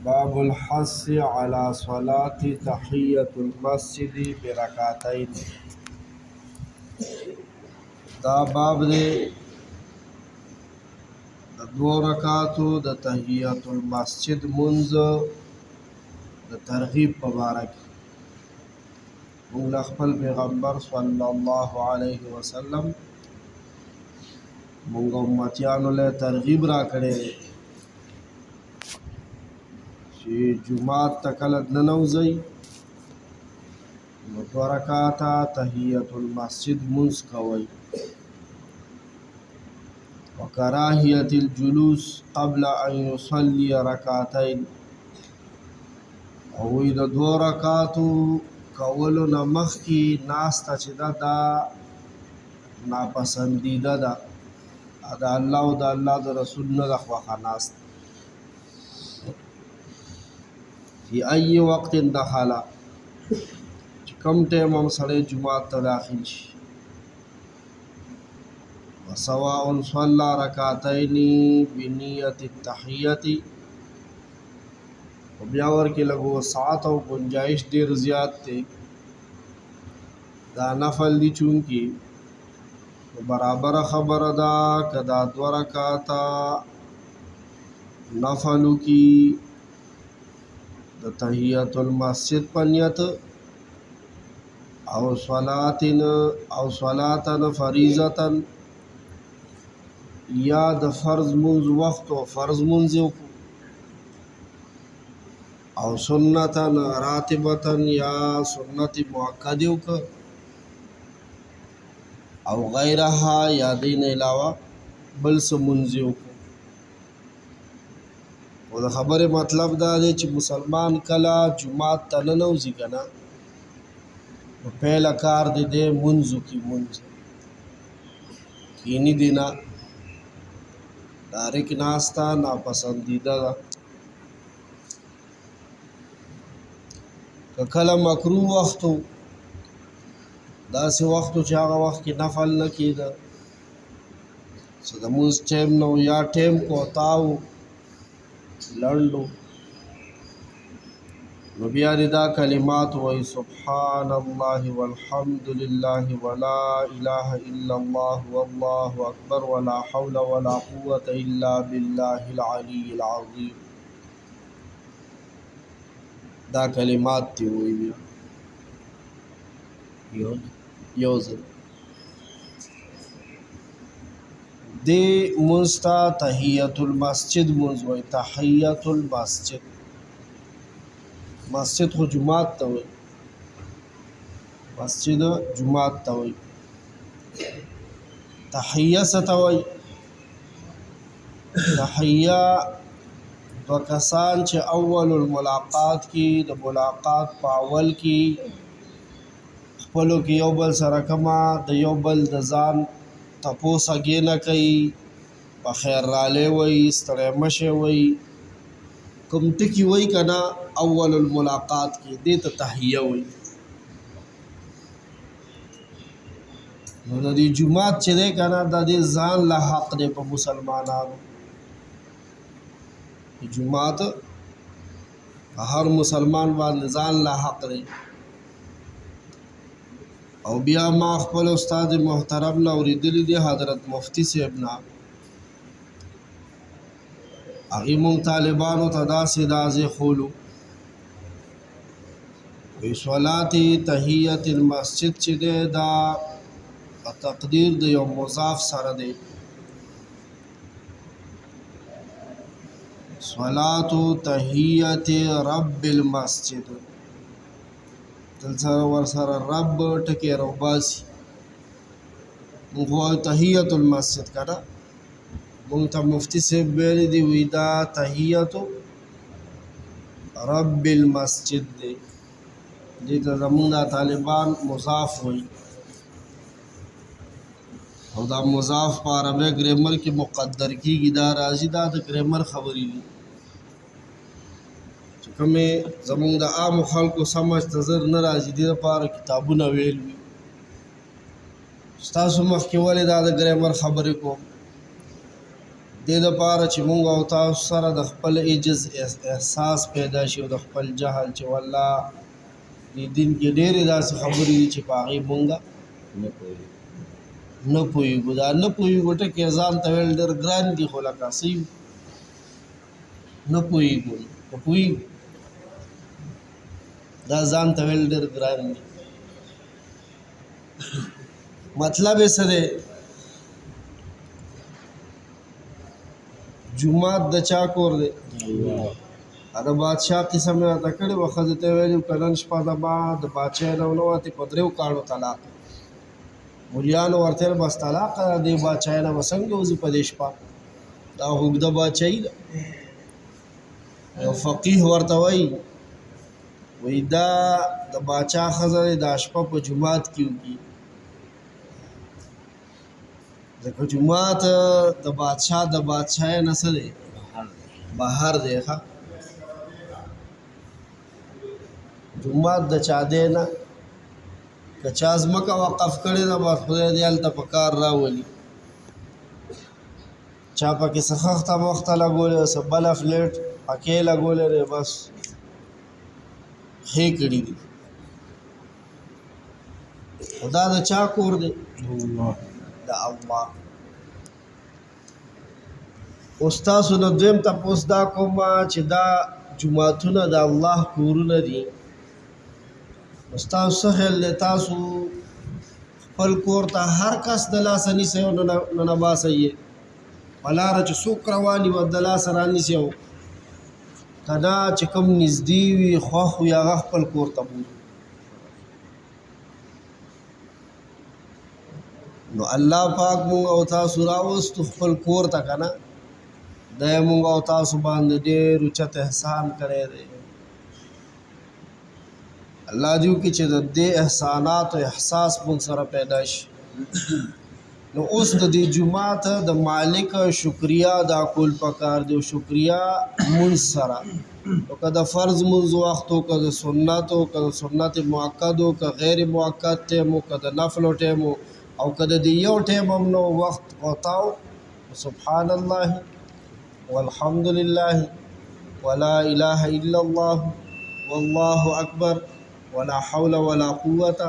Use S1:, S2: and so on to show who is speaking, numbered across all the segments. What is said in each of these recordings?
S1: باب الحث على صلاة تحية المسجد بركعتين. دا باب دی د دو رکعاتو د تحیة المسجد منځ د ترغیب په باره کې. موږ له خپل پیغمبر صلی الله علیه وسلم موږ امتیانو له ترغیب را کړی چې جمعات ته کله ننوځئ نو دوه رکعاته تحیة المسجد منځ کوئ. وکراهیة الجلوس قبل ان يصلي رکعتين، او د دوه رکعاتو کولو نه مخکې ناسته چې دا ناپسندیده ده، د الله او د الله د رسول نه د خوښه ناست. فی ای وقت دخله، چې کوم ټیم هم سړی جماعت ته داخل شي. وسواء صلى رکعتین بنیة التحیة، و بیا ورکې لږ وسعت او گنجایش ډېر زیات دی، دا نفل دی چونکې برابر خبره ده که دا دوه رکعاته نفلو کی د تحیة المسجد په نیت او صلاتن فریضتن، یا د فرض منځ وخت او فرض منځ او سنتن راتبتن، یا سنت مؤکد او غیرها، یا دین علاوه بل څه منځ او د خبرې مطلب دا دی چې مسلمان کله جمعات ته ننوځي که نه، نو پیله کار دی منځو کې منځ کینی دی نه، ډایرک ناسته ناپسندیده ده. که کله مکروه وختو، داسې وختو چې هغه وخت کې نفل نه کېده، څه د مونځ ټیم نه یا ټیم کوتاه لنډو، نو بیا دې دا کلمات وایي: سبحان الله والحمد لله ولا اله الا الله والله اکبر ولا حول ولا قوة الا بالله العلی العظیم. دا کلمات دی وایي یو ځل دی منځ ته تحیة المسجد منځ وایي. تحیة المسجد، مسجد خو جماعت ته وایي، مسجد جماعت ته وایي. تحیه څه ته وایي؟ تحیه دوه کسان چې اول الملاقات کې، د ملاقات په اول کې خپلو کې یو بل سره کمه د یو بل د ځان تپوس اګې نه کوي، په خیر رالی وایي، ستړی مشی وایي، کوم ټکي وایي که نه اول الملاقات کې، دې ته تحیه وایي. نو د دې جماعت چې دی که نه، د دې ځان له حق دی په مسلمانانو. جماعت هر مسلمان باندې ځان له حق دی. او بیا ما خپل استاد محترم نه اورېدلی دی، حضرت مفتی صاحب نه، هغې مونږ طالبانو ته داسې دازې خولو وی صلات تحیة المسجد چې دی دا په تقدیر د یو مضاف سره دی. صلات تحیة رب المسجد، دل سره ور سره رب ټکی روباسي، مونږ وایو تحیة المسجد که نه. مونږ ته مفتی صاحب ویلی دی وی دا تحیة رب المسجد دی، دې ته زمونږ دا طالبان مضاف وایي، او دا مضاف په عربی ګریمر کې مقدر کېږي، دا راځي، دا د ګریمر خبرې دي چې کومې زمونږ د عامو خلکو سمجھ ته زر نه راځي، دې دپاره کتابونه ویل وي. ستاسو مخکې ولې دا د ګریمر خبرې کوم، دې دپاره چې مونږ او تاسو سره د خپل عجز احساس پیدا شي او د خپل جهل چې والله دې دین کې ډېرې داسې خبرې دي چې په هغې مونږ نه پوهېږو دا نه پوهېږو ټکې ځان ته ویل ډېر ګران دي خو لکه څه نه پوهېږو که پوهېږو دا ځان ته ویل ډېر ګران دي مطلب یې څه دی جومات د چا کور دی د بادشاه قسم یې راته کړې وه ښځې ته یې ویلي که نن شپه زما د بادشاه نه ونه وتې په 3 کاڼو طلاق مولیانو ورته ویل بس طلاقه ده دې بادشاهۍ نه به څنګه وځي په دې شپه دا اوږده بادشاهي ده یو فقیه ورته وایي وایي دا د بادشاه ښځه دی دا شپه په جومات کې وکړي ځکه جومات د بادشاهۍ نه څه دی بهر دی ښه جومات د چا دی نه که چا ځمکه وقف کړې ده بس خدای دې هلته په کار راولي چا پکې څه خښته مخته لګولې څه بله فلیټ پکې لګولې دی بس ښې کړي دي خو دا د چا کور دی د الله اوس تاسو نه دویم تپوس دا کوم چې دا جوماتونه د الله کورونه دي اوس تاسو څه خیال دی تاسو خپل کور ته هر کس د لاسه نیسئ او ننباسئ یې په لاره چې څوک روان وي د لاسه رانیسئ او که نه چې کوم نږدې وي خوښ وي هغه خپل کور ته بوځو نو الله پاک مونږ او تاسو راوستو خپل کور ته که نه دا یې مونږ او تاسو باندې ډېر اوچت احسان کړی دی الله دې وکړي چې د دې احساناتو احساس مونږ سره پیدا شي نو اوس د دې جومات د مالک شکریا دا کول پکار دی شکریا مونږ سره او که د فرض مونځ وخت او که د سنت او که د سنت مؤکد او که غیر مؤکد ټیم او که د نفلو ټیم او که د دې یو ټیم هم نو وخت غوتاو سبحان الله والحمد لله ولا اله الا الله والله اکبر ولا حول ولا قوة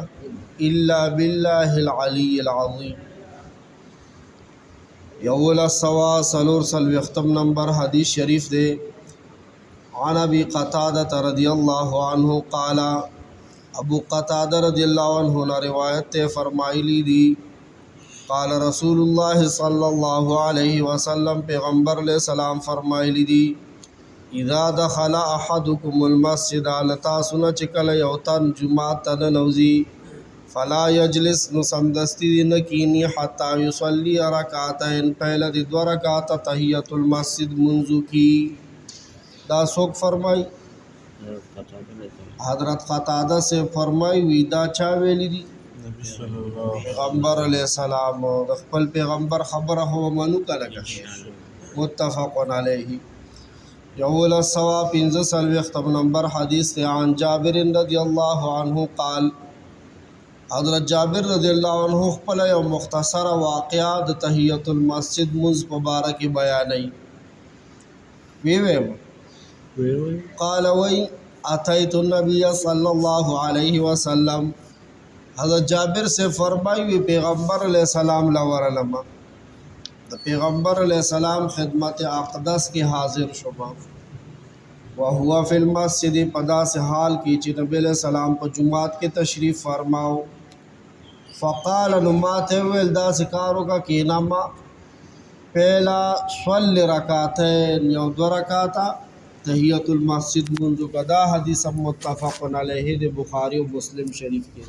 S1: الا بالله العلي العظيم یول السوا سلور سلوختم نمبر حدیث شریف دے عن ابی قتادة رضی اللہ عنہ قال ابو قتادہ رضی اللہ عنہ نے روایت تے فرمائی لی دی قال رسول اللہ صلی اللہ علیہ وسلم پیغمبر علیہ السلام فرمائی لی دی اذا دخل احدكم المسجد لتاسن چکل یوتن جمعه تنوزی فلا یجلس نسمدستی نکینی حتی یصلی رکعتین پہلے دی 2 رکعت تحیت المسجد منذ کی دا سوک فرمائی حضرت قتادہ سے فرمائی وی دا چا ویلی دی پیغمبر علیہ السلام د خپل پیغمبر خبره هو منو کله متفق علیہ یول السوا 15 نمبر حدیث عن جابر رضی اللہ عنہ قال حضرت جابر رضی اللہ عنہ خپل یو مختصر واقعہ د تحیت المسجد مز مبارک بیانای وی قال وی اتیت النبی صلی اللہ علیہ وسلم حضرت جابر سے فرمائی وی پیغمبر علیہ السلام لورلما د پیغمبر علیہ السلام خدمت اقدس کی حاضر شما وهو فی المسجد پدا سے حال کی چې نبی علیہ السلام په جمعات کې تشریف فرماو فقال نمات ویل دا سکارو کا کیناما پہلا صلی رکعتین یو 2 رکعتا تحیت المسجد منذ قدا حدیث متفق علیہ د بخاری و مسلم شریف کے